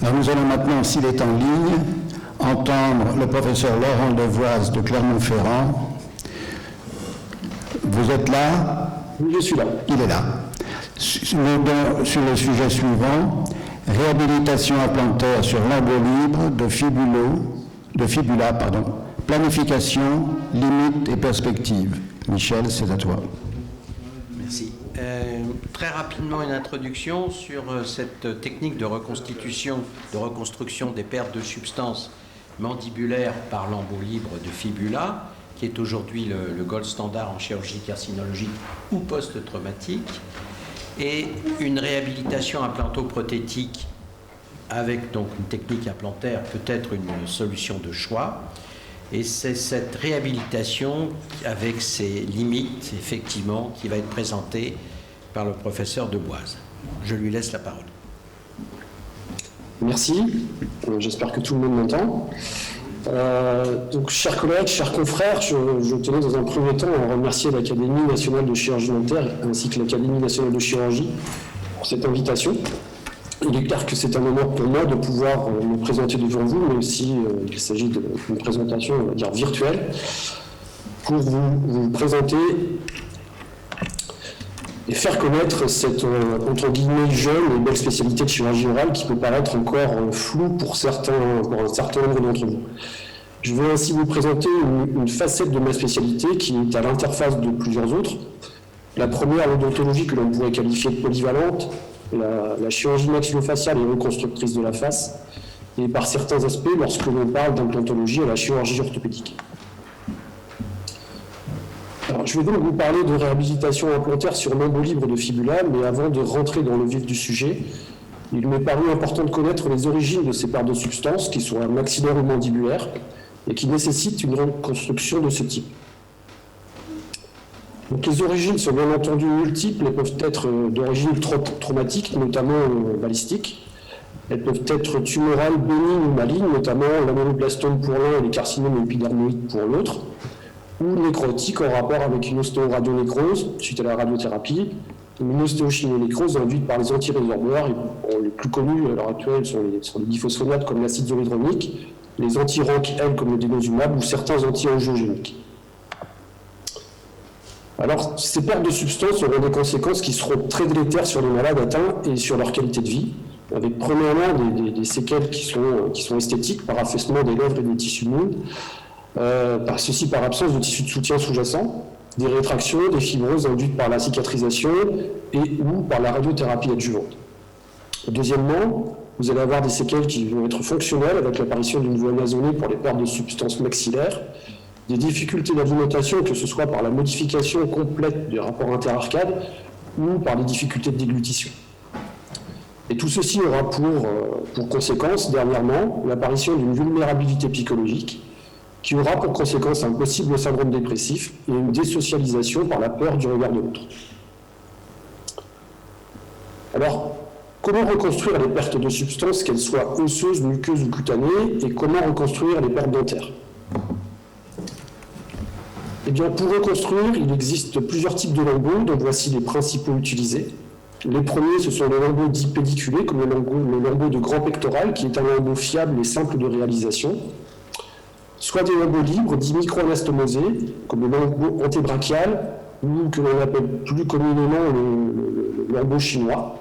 Alors nous allons maintenant, s'il est en ligne, entendre le professeur Laurent Devoise de Clermont-Ferrand. Vous êtes là? Oui, je suis là. Il est là. Sur le sujet suivant, réhabilitation implantaire sur lambeaux libres de fibula, planification, limites et perspectives. Michel, c'est à toi. Merci. Très rapidement, une introduction sur cette technique de reconstruction des pertes de substances mandibulaires par lambeaux libres de fibula, qui est aujourd'hui le gold standard en chirurgie carcinologique ou post-traumatique, et une réhabilitation implantoprothétique avec donc une technique implantaire peut-être une solution de choix. Et c'est cette réhabilitation avec ses limites, effectivement, qui va être présentée par le professeur Devoise. Je lui laisse la parole. Merci. J'espère que tout le monde m'entend. Donc, chers collègues, chers confrères, je tenais dans un premier temps à remercier l'Académie nationale de chirurgie dentaire ainsi que l'Académie nationale de chirurgie pour cette invitation. Il est clair que c'est un honneur pour moi de pouvoir me présenter devant vous, mais aussi qu'il s'agit d'une présentation, on va dire, virtuelle, pour vous présenter et faire connaître cette, entre guillemets, jeune et belle spécialité de chirurgie orale qui peut paraître encore floue pour un certain nombre d'entre vous. Je vais ainsi vous présenter une facette de ma spécialité qui est à l'interface de plusieurs autres. La première, l'odontologie, que l'on pourrait qualifier de polyvalente, la chirurgie maxillofaciale et reconstructrice de la face, et par certains aspects, lorsque l'on parle d'implantologie, la chirurgie orthopédique. Alors, je vais donc vous parler de réhabilitation implantaire sur lambeaux libres de fibula, mais avant de rentrer dans le vif du sujet, il m'est paru important de connaître les origines de ces pertes de substances, qui sont maxillaires ou mandibulaires, et qui nécessitent une reconstruction de ce type. Donc, les origines sont bien entendu multiples et peuvent être d'origine traumatique, notamment balistique. Elles peuvent être tumorales, bénignes ou malignes, notamment l'améloblastome pour l'un et les carcinomes épidermoïdes pour l'autre, ou nécrotiques en rapport avec une ostéoradionécrose suite à la radiothérapie, ou une ostéochimionécrose induite par les antirésorboires. Les plus connus à l'heure actuelle sont les diphosphonates comme l'acide zoledronique, les anti-ROC-L comme le denosumab ou certains anti-angiogéniques. Alors, ces pertes de substances auront des conséquences qui seront très délétères sur les malades atteints et sur leur qualité de vie, avec premièrement des séquelles qui sont esthétiques, par affaissement des lèvres et des tissus mous, ceci par absence de tissu de soutien sous-jacent, des rétractions, des fibroses induites par la cicatrisation et ou par la radiothérapie adjuvante. Deuxièmement, vous allez avoir des séquelles qui vont être fonctionnelles avec l'apparition d'une voie nasonnée pour les pertes de substances maxillaires, des difficultés d'alimentation, que ce soit par la modification complète du rapport interarcade ou par des difficultés de déglutition. Et tout ceci aura pour conséquence, dernièrement, l'apparition d'une vulnérabilité psychologique qui aura pour conséquence un possible syndrome dépressif et une désocialisation par la peur du regard de l'autre. Alors, comment reconstruire les pertes de substances, qu'elles soient osseuses, muqueuses ou cutanées, et comment reconstruire les pertes dentaires ? Eh bien, pour reconstruire, il existe plusieurs types de lambeaux, dont voici les principaux utilisés. Les premiers, ce sont les lambeaux dits pédiculés, comme le lambeau de grand pectoral, qui est un lambeau fiable et simple de réalisation. Soit des lambeaux libres, dits micro-anastomosés, comme le lambeau antébrachial, ou que l'on appelle plus communément le lambeau chinois,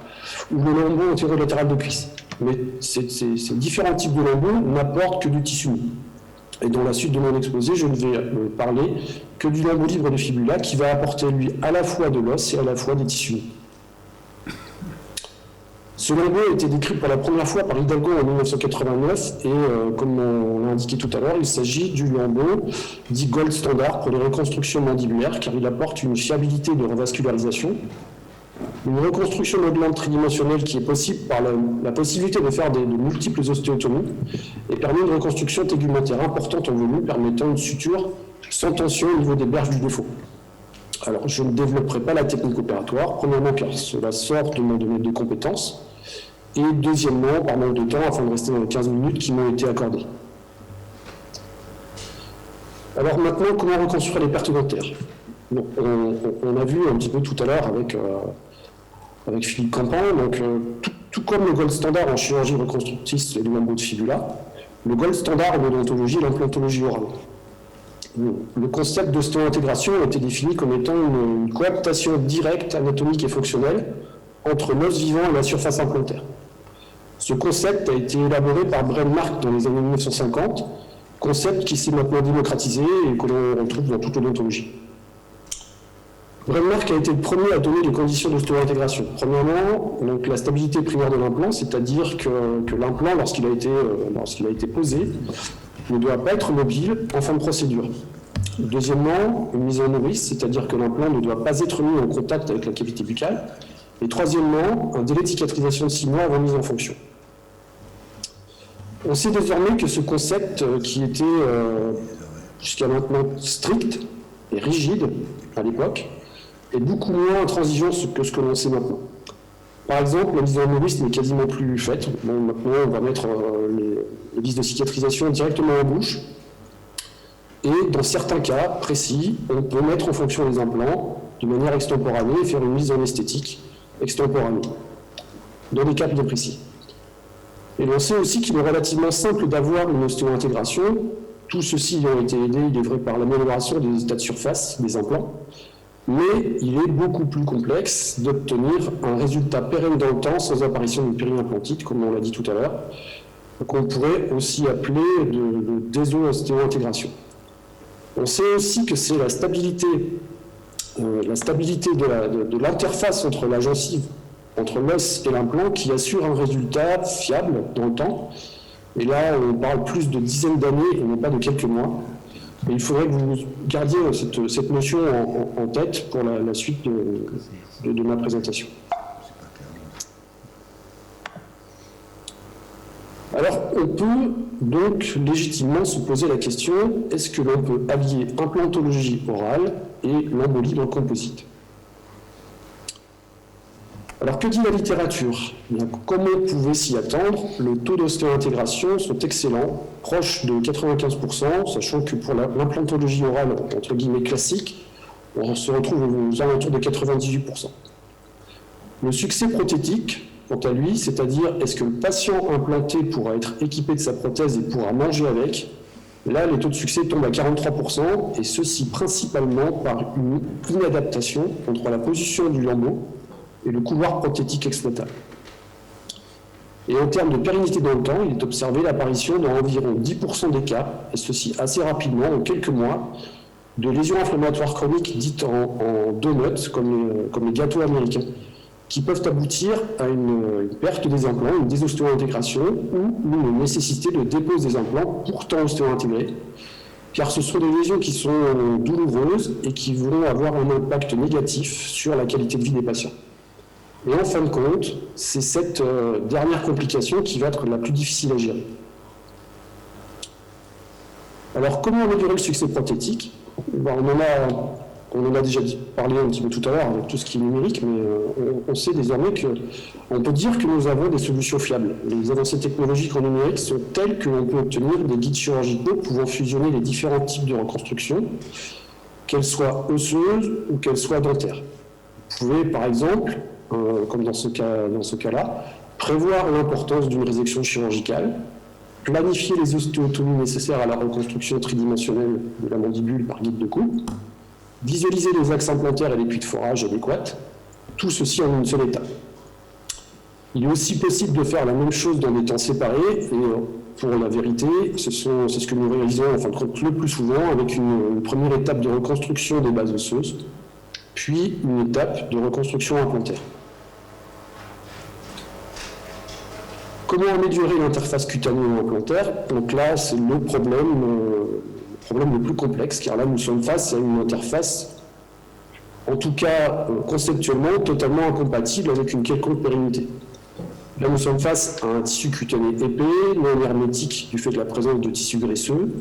ou le lambeau antérolatéral de cuisse. Mais ces différents types de lambeaux n'apportent que du tissu mou. Et dans la suite de mon exposé, je ne vais parler que du lambeau libre de fibula qui va apporter, lui, à la fois de l'os et à la fois des tissus. Ce lambeau a été décrit pour la première fois par Hidalgo en 1989 et, comme on l'a indiqué tout à l'heure, il s'agit du lambeau dit gold standard pour les reconstructions mandibulaires car il apporte une fiabilité de revascularisation, une reconstruction modelante tridimensionnelle qui est possible par la possibilité de faire de multiples ostéotomies et permet une reconstruction tégumentaire importante en volume permettant une suture sans tension au niveau des berges du défaut. Alors, je ne développerai pas la technique opératoire, premièrement car cela sort de mon domaine de compétences, et deuxièmement par manque de temps afin de rester dans les 15 minutes qui m'ont été accordées. Alors maintenant, comment reconstruire les pertes dentaires ? Donc, on a vu un petit peu tout à l'heure avec Philippe Campan, donc tout comme le gold standard en chirurgie reconstructrice et le lambeau de fibula, le gold standard en odontologie est l'implantologie orale. Le concept d'ostéo-intégration a été défini comme étant une coaptation directe, anatomique et fonctionnelle entre l'os vivant et la surface implantaire. Ce concept a été élaboré par Brenmark dans les années 1950, concept qui s'est maintenant démocratisé et que l'on retrouve dans toute l'odontologie. Brenmark a été le premier à donner les conditions d'ostéo-intégration. Premièrement, donc, la stabilité primaire de l'implant, c'est-à-dire que l'implant, lorsqu'il a été posé, ne doit pas être mobile en fin de procédure. Deuxièmement, une mise en nourrice, c'est-à-dire que l'implant ne doit pas être mis en contact avec la cavité buccale. Et troisièmement, un délai de cicatrisation de 6 mois avant mise en fonction. On sait désormais que ce concept, qui était jusqu'à maintenant strict et rigide à l'époque, est beaucoup moins intransigeant que ce que l'on sait maintenant. Par exemple, la mise en nourrice n'est quasiment plus faite. Bon, maintenant, on va mettre les vis de cicatrisation directement en bouche. Et dans certains cas précis, on peut mettre en fonction les implants de manière extemporanée et faire une mise en esthétique extemporanée, dans des cas bien précis. Et l'on sait aussi qu'il est relativement simple d'avoir une ostéo-intégration. Tout ceci ayant été aidé, il est vrai, par l'amélioration des états de surface des implants. Mais il est beaucoup plus complexe d'obtenir un résultat pérenne dans le temps sans apparition d'une périimplantite, comme on l'a dit tout à l'heure, qu'on pourrait aussi appeler de désostéo-intégration. On sait aussi que c'est la stabilité de l'interface entre la gencive, entre l'os et l'implant, qui assure un résultat fiable dans le temps. Et là, on parle plus de dizaines d'années et non pas de quelques mois. Et il faudrait que vous gardiez cette notion en tête pour la suite de ma présentation. Alors, on peut donc légitimement se poser la question, est-ce que l'on peut allier implantologie orale et lambeau libre composite? Alors, que dit la littérature? Comme on pouvait s'y attendre, le taux d'ostéo-intégration sont excellents, proches de 95%, sachant que pour l'implantologie orale, entre guillemets classique, on se retrouve aux alentours de 98%. Le succès prothétique, quant à lui, c'est-à-dire est-ce que le patient implanté pourra être équipé de sa prothèse et pourra manger avec, là, les taux de succès tombent à 43%, et ceci principalement par une inadaptation entre la position du lambeau et le couloir prothétique exploitable. Et en termes de pérennité dans le temps, il est observé l'apparition dans environ 10% des cas, et ceci assez rapidement, en quelques mois, de lésions inflammatoires chroniques dites en donuts, comme les gâteaux américains, qui peuvent aboutir à une perte des implants, une désostéo-intégration ou une nécessité de dépose des implants pourtant ostéo-intégrés, car ce sont des lésions qui sont douloureuses et qui vont avoir un impact négatif sur la qualité de vie des patients. Et en fin de compte, c'est cette dernière complication qui va être la plus difficile à gérer. Alors, comment améliorer le succès prothétique? On en a déjà parlé un petit peu tout à l'heure avec tout ce qui est numérique, mais on sait désormais qu'on peut dire que nous avons des solutions fiables. Les avancées technologiques en numérique sont telles que l'on peut obtenir des guides chirurgicaux pouvant fusionner les différents types de reconstruction, qu'elles soient osseuses ou qu'elles soient dentaires. Vous pouvez, par exemple, comme dans ce cas-là, prévoir l'importance d'une résection chirurgicale, planifier les ostéotomies nécessaires à la reconstruction tridimensionnelle de la mandibule par guide de coupe, visualiser les axes implantaires et les puits de forage adéquats, tout ceci en une seule étape. Il est aussi possible de faire la même chose dans des temps séparés, et pour la vérité, c'est ce que nous réalisons en fin de compte le plus souvent, avec une première étape de reconstruction des bases osseuses, puis une étape de reconstruction implantaire. Comment améliorer l'interface cutanée ou implantaire? Donc là, c'est le problème le plus complexe, car là, nous sommes face à une interface, en tout cas conceptuellement, totalement incompatible avec une quelconque pérennité. Là, nous sommes face à un tissu cutané épais, non hermétique du fait de la présence de tissus graisseux,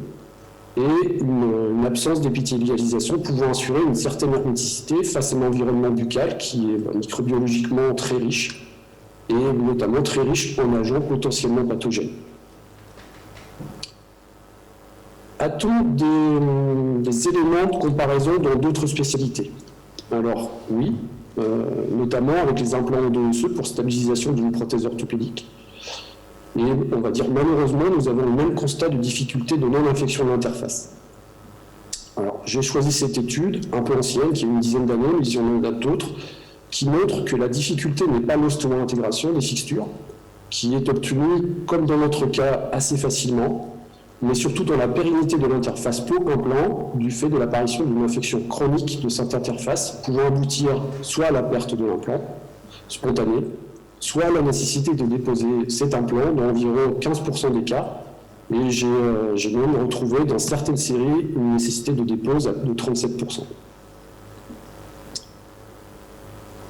et une absence d'épithélialisation pouvant assurer une certaine herméticité face à l'environnement buccal qui est microbiologiquement très riche, et notamment très riche en agents potentiellement pathogènes. A-t-on des éléments de comparaison dans d'autres spécialités? Alors oui, notamment avec les implants O2SE pour stabilisation d'une prothèse orthopédique. Et on va dire malheureusement, nous avons le même constat de difficulté de non-infection de l'interface. Alors, j'ai choisi cette étude, un peu ancienne, qui a une dizaine d'années, mais il y en a d'autres, qui montre que la difficulté n'est pas l'ostéo-intégration des fixtures, qui est obtenue, comme dans notre cas, assez facilement, mais surtout dans la pérennité de l'interface peau-implant, du fait de l'apparition d'une infection chronique de cette interface, pouvant aboutir soit à la perte de l'implant, spontanée, soit à la nécessité de déposer cet implant dans environ 15% des cas, et j'ai même retrouvé dans certaines séries une nécessité de dépose de 37%.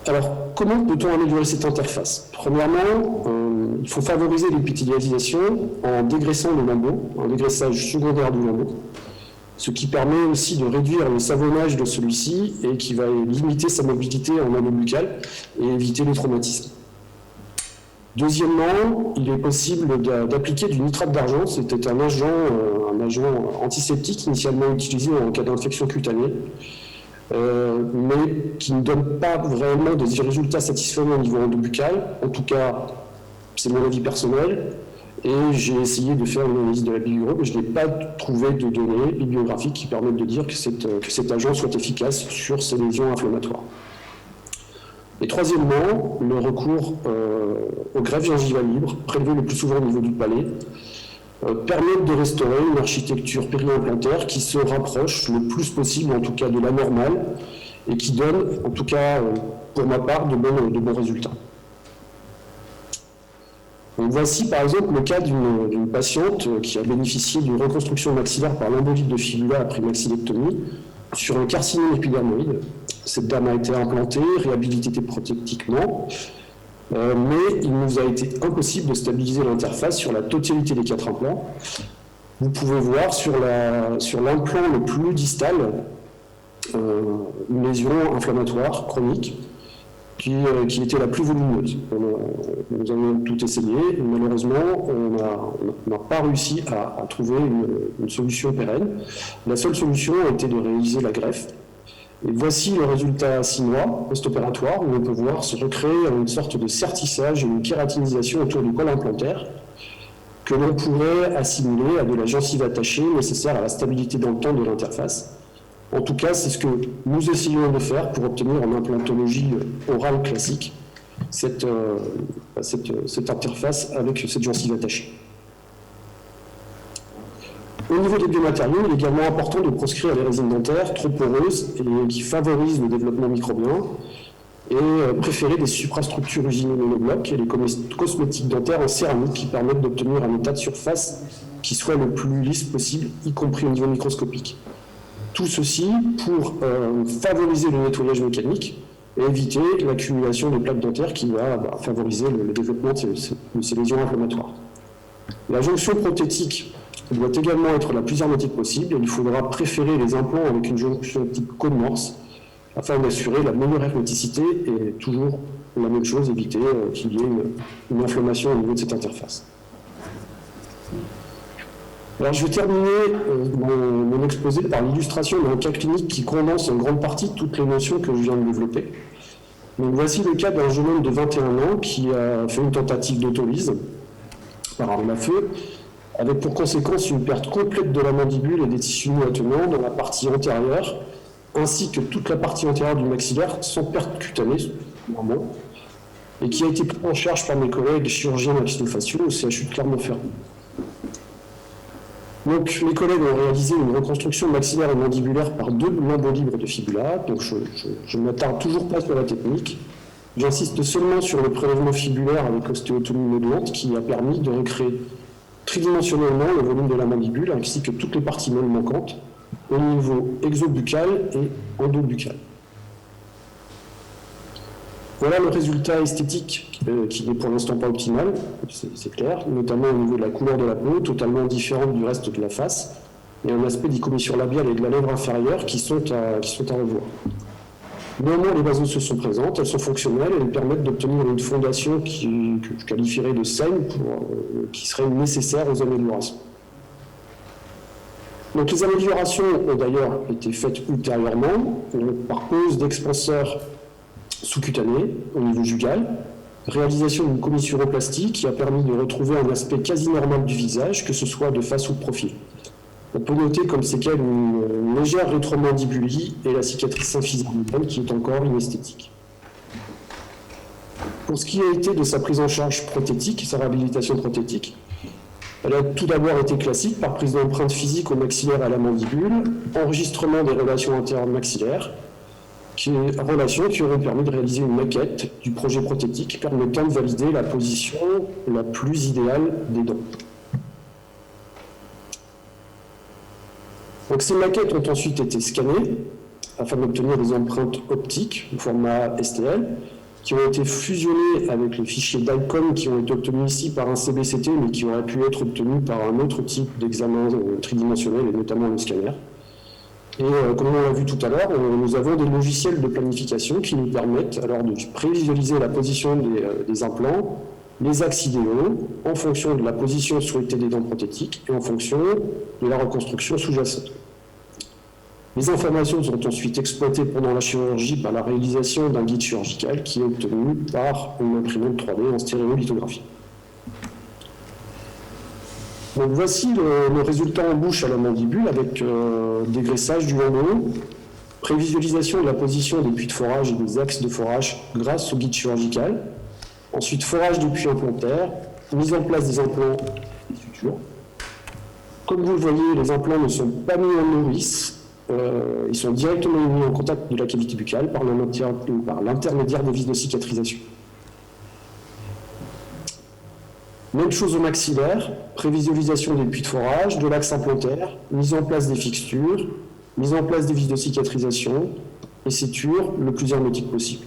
Alors, comment peut-on améliorer cette interface? Premièrement, il faut favoriser l'épithélialisation en dégraissant le lambeau, un dégraissage secondaire du lambeau, ce qui permet aussi de réduire le savonnage de celui-ci et qui va limiter sa mobilité en anneau buccal et éviter les traumatismes. Deuxièmement, il est possible d'appliquer du nitrate d'argent. C'était un agent antiseptique initialement utilisé en cas d'infection cutanée, mais qui ne donne pas vraiment des résultats satisfaisants au niveau endobuccal. En tout cas, c'est mon avis personnel. Et j'ai essayé de faire une analyse de la bibliographie, mais je n'ai pas trouvé de données bibliographiques qui permettent de dire que cet agent soit efficace sur ces lésions inflammatoires. Et troisièmement, le recours aux greffes gingivales libres, prélevées le plus souvent au niveau du palais, permettent de restaurer une architecture périimplantaire qui se rapproche le plus possible, en tout cas, de la normale, et qui donne, en tout cas, pour ma part, de bons résultats. Donc voici par exemple le cas d'une patiente qui a bénéficié d'une reconstruction maxillaire par l'embolie de fibula après maxillectomie sur un carcinome épidermoïde. Cette dame a été implantée, réhabilitée prothétiquement, mais il nous a été impossible de stabiliser l'interface sur la totalité des 4 implants. Vous pouvez voir sur l'implant le plus distal une lésion inflammatoire chronique qui était la plus volumineuse. Nous avons tout essayé, et malheureusement, on n'a pas réussi à trouver une solution pérenne. La seule solution a été de réaliser la greffe. Et voici le résultat 6 mois post-opératoire, où on peut voir se recréer une sorte de sertissage et une kératinisation autour du col implantaire que l'on pourrait assimiler à de la gencive attachée nécessaire à la stabilité dans le temps de l'interface. En tout cas, c'est ce que nous essayons de faire pour obtenir en implantologie orale classique cette interface avec cette gencive attachée. Au niveau des biomatériaux, il est également important de proscrire les résines dentaires trop poreuses et qui favorisent le développement microbien et préférer des suprastructures usinées monoblocs et les cosmétiques dentaires en céramique qui permettent d'obtenir un état de surface qui soit le plus lisse possible, y compris au niveau microscopique. Tout ceci pour favoriser le nettoyage mécanique et éviter l'accumulation de plaques dentaires qui va favoriser le développement de ces lésions inflammatoires. La jonction prothétique doit également être la plus hermétique possible et il faudra préférer les implants avec une jonction type cône morse afin d'assurer la meilleure herméticité et toujours la même chose, éviter qu'il y ait une inflammation au niveau de cette interface. Alors, je vais terminer mon exposé par l'illustration d'un cas clinique qui condense en grande partie toutes les notions que je viens de développer. Donc, voici le cas d'un jeune homme de 21 ans qui a fait une tentative d'autolyse par arme à feu, avec pour conséquence une perte complète de la mandibule et des tissus attenants dans la partie antérieure, ainsi que toute la partie antérieure du maxillaire sans perte cutanée, normalement, et qui a été pris en charge par mes collègues chirurgiens maxillofaciaux au CHU de Clermont-Ferrand. Donc, mes collègues ont réalisé une reconstruction maxillaire et mandibulaire par 2 lambeaux libres de fibula. Donc, je ne m'attarde toujours pas sur la technique. J'insiste seulement sur le prélèvement fibulaire avec ostéotomie modulante qui a permis de recréer tridimensionnellement le volume de la mandibule ainsi que toutes les parties molles manquantes au niveau exobuccal et endobuccal. Voilà le résultat esthétique qui n'est pour l'instant pas optimal, c'est clair, notamment au niveau de la couleur de la peau, totalement différente du reste de la face, et un aspect d'icomissure labiale et de la lèvre inférieure qui sont à revoir. Néanmoins, les vasos sont présentes, elles sont fonctionnelles et elles permettent d'obtenir une fondation que je qualifierais de saine, qui serait nécessaire aux améliorations. Donc les améliorations ont d'ailleurs été faites ultérieurement, par pose d'expanseurs sous-cutané au niveau jugal, réalisation d'une commissuroplastie qui a permis de retrouver un aspect quasi normal du visage, que ce soit de face ou de profil. On peut noter comme séquelle une légère rétromandibulie et la cicatrice symphysique qui est encore inesthétique. Pour ce qui a été de sa prise en charge prothétique, sa réhabilitation prothétique, elle a tout d'abord été classique par prise d'empreinte physique au maxillaire et à la mandibule, enregistrement des relations intermaxillaires, relations qui auront permis de réaliser une maquette du projet prothétique permettant de valider la position la plus idéale des dents. Donc ces maquettes ont ensuite été scannées afin d'obtenir des empreintes optiques au format STL qui ont été fusionnées avec les fichiers DICOM qui ont été obtenus ici par un CBCT mais qui auraient pu être obtenus par un autre type d'examen tridimensionnel et notamment le scanner. Et comme on l'a vu tout à l'heure, nous avons des logiciels de planification qui nous permettent alors de prévisualiser la position des implants, les axes idéaux, en fonction de la position souhaitée des dents prothétiques et en fonction de la reconstruction sous-jacente. Les informations sont ensuite exploitées pendant la chirurgie par la réalisation d'un guide chirurgical qui est obtenu par une imprimante 3D en stéréolithographie. Donc voici le résultat en bouche à la mandibule avec dégraissage du haut, prévisualisation de la position des puits de forage et des axes de forage grâce au guide chirurgical, ensuite forage des puits implantaires, mise en place des implants et sutures. Comme vous le voyez, les implants ne sont pas mis en nourrice, ils sont directement mis en contact de la cavité buccale par l'intermédiaire des vis de cicatrisation. Même chose au maxillaire, prévisualisation des puits de forage, de l'axe implantaire, mise en place des fixtures, mise en place des vis de cicatrisation et suture le plus hermétique possible.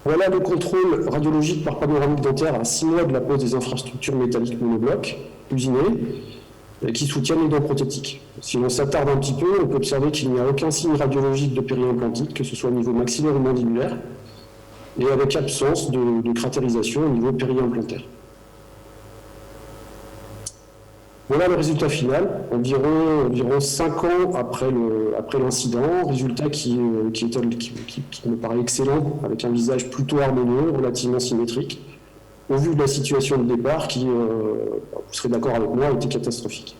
Voilà le contrôle radiologique par panoramique dentaire à 6 mois de la pose des infrastructures métalliques monoblocs usinées qui soutiennent les dents prothétiques. Si l'on s'attarde un petit peu, on peut observer qu'il n'y a aucun signe radiologique de périimplantique, que ce soit au niveau maxillaire ou mandibulaire, et avec absence de cratérisation au niveau périimplantaire. Voilà le résultat final, environ 5 ans après l'incident, résultat qui me paraît excellent, avec un visage plutôt harmonieux, relativement symétrique, au vu de la situation de départ qui, vous serez d'accord avec moi, était catastrophique.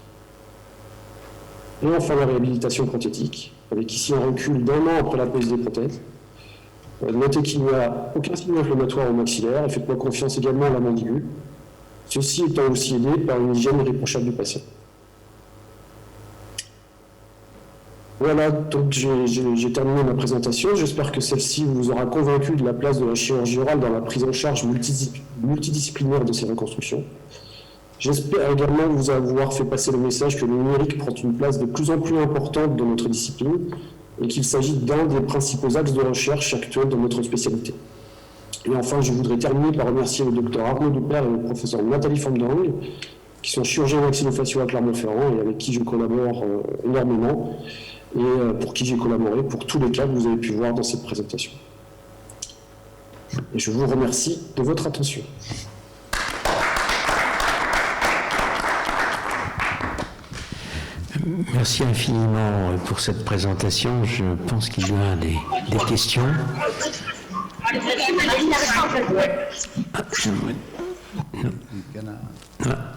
Et enfin la réhabilitation prothétique, avec ici un recul d'1 an après la pose des prothèses. Notez qu'il n'y a aucun signe inflammatoire au maxillaire et faites-moi confiance également à la mandibule, ceci étant aussi aidé par une hygiène irréprochable du patient. Voilà, donc j'ai terminé ma présentation. J'espère que celle-ci vous aura convaincu de la place de la chirurgie orale dans la prise en charge multidisciplinaire de ces reconstructions. J'espère également vous avoir fait passer le message que le numérique prend une place de plus en plus importante dans notre discipline et qu'il s'agit d'un des principaux axes de recherche actuels dans notre spécialité. Et enfin, je voudrais terminer par remercier le docteur Arnaud Dupère et le professeur Nathalie Fondang, qui sont chirurgiens maxillofaciaux à Clermont-Ferrand et avec qui je collabore énormément, et pour qui j'ai collaboré pour tous les cas que vous avez pu voir dans cette présentation. Et je vous remercie de votre attention. Merci infiniment pour cette présentation. Je pense qu'il y a des questions.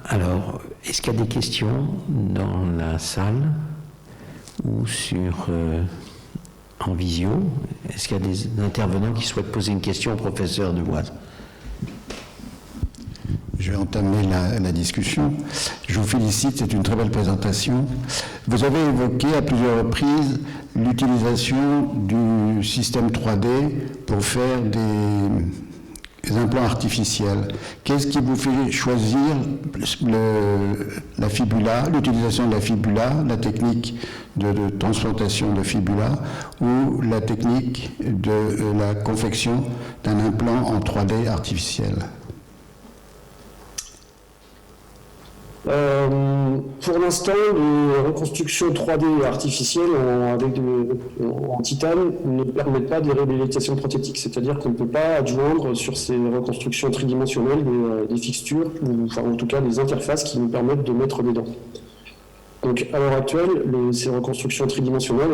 Alors, est-ce qu'il y a des questions dans la salle ou en visio? Est-ce qu'il y a des intervenants qui souhaitent poser une question au professeur Duboise? Je vais entamer la discussion. Je vous félicite, c'est une très belle présentation. Vous avez évoqué à plusieurs reprises l'utilisation du système 3D pour faire des implants artificiels. Qu'est-ce qui vous fait choisir la fibula, l'utilisation de la fibula, la technique de transplantation de fibula ou la technique de la confection d'un implant en 3D artificiel? Pour l'instant, les reconstructions 3D artificielles en titane ne permettent pas des réhabilitations prothétiques, c'est-à-dire qu'on ne peut pas adjoindre sur ces reconstructions tridimensionnelles des fixtures, ou enfin, en tout cas des interfaces qui nous permettent de mettre des dents. Donc à l'heure actuelle, ces reconstructions tridimensionnelles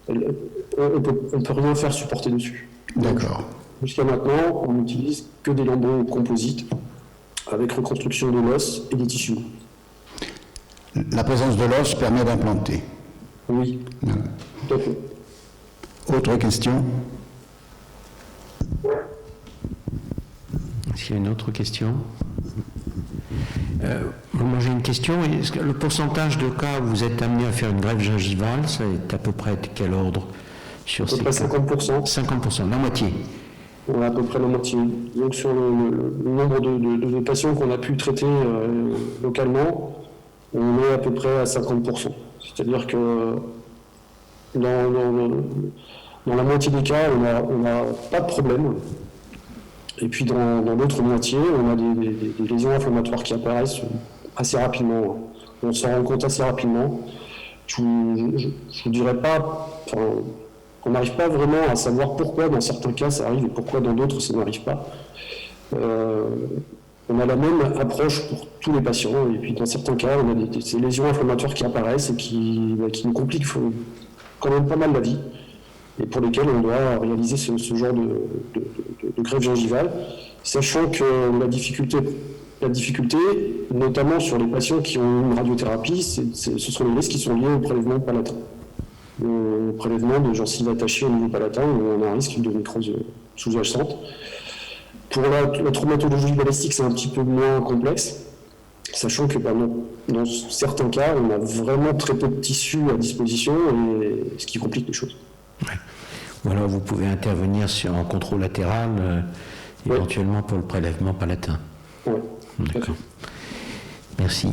on ne peut rien faire supporter dessus. D'accord. Jusqu'à maintenant, on n'utilise que des lambeaux composites avec reconstruction de l'os et des tissus. La présence de l'os permet d'implanter. Oui, Voilà. tout à fait. Autre question? Est-ce qu'il y a une autre question? Moi j'ai une question. Est-ce que le pourcentage de cas où vous êtes amené à faire une greffe gingivale, ça est à peu près de quel ordre sur À peu ces près cas? 50%. 50%, la moitié. On a à peu près la moitié. Donc sur le nombre de patients qu'on a pu traiter localement, on est à peu près à 50%. C'est-à-dire que dans la moitié des cas, on n'a pas de problème. Et puis dans l'autre moitié, on a des lésions inflammatoires qui apparaissent assez rapidement. On s'en rend compte assez rapidement. Je ne dirais pas... Enfin, on n'arrive pas vraiment à savoir pourquoi dans certains cas ça arrive et pourquoi dans d'autres ça n'arrive pas. On a la même approche pour tous les patients et puis dans certains cas on a ces lésions inflammatoires qui apparaissent et qui nous compliquent quand même pas mal la vie et pour lesquelles on doit réaliser ce genre de greffe gingivale, sachant que la difficulté, notamment sur les patients qui ont une radiothérapie, ce sont les risques qui sont liés au prélèvement palatin. Le prélèvement de gencives attachées au niveau palatin où on a un risque de nécrose sous-jacente. Pour la traumatologie balistique, c'est un petit peu moins complexe, sachant que dans certains cas, on a vraiment très peu de tissu à disposition, ce qui complique les choses. Ouais. Ou alors vous pouvez intervenir en contrôle latéral, éventuellement pour le prélèvement palatin. Ouais. D'accord. Merci.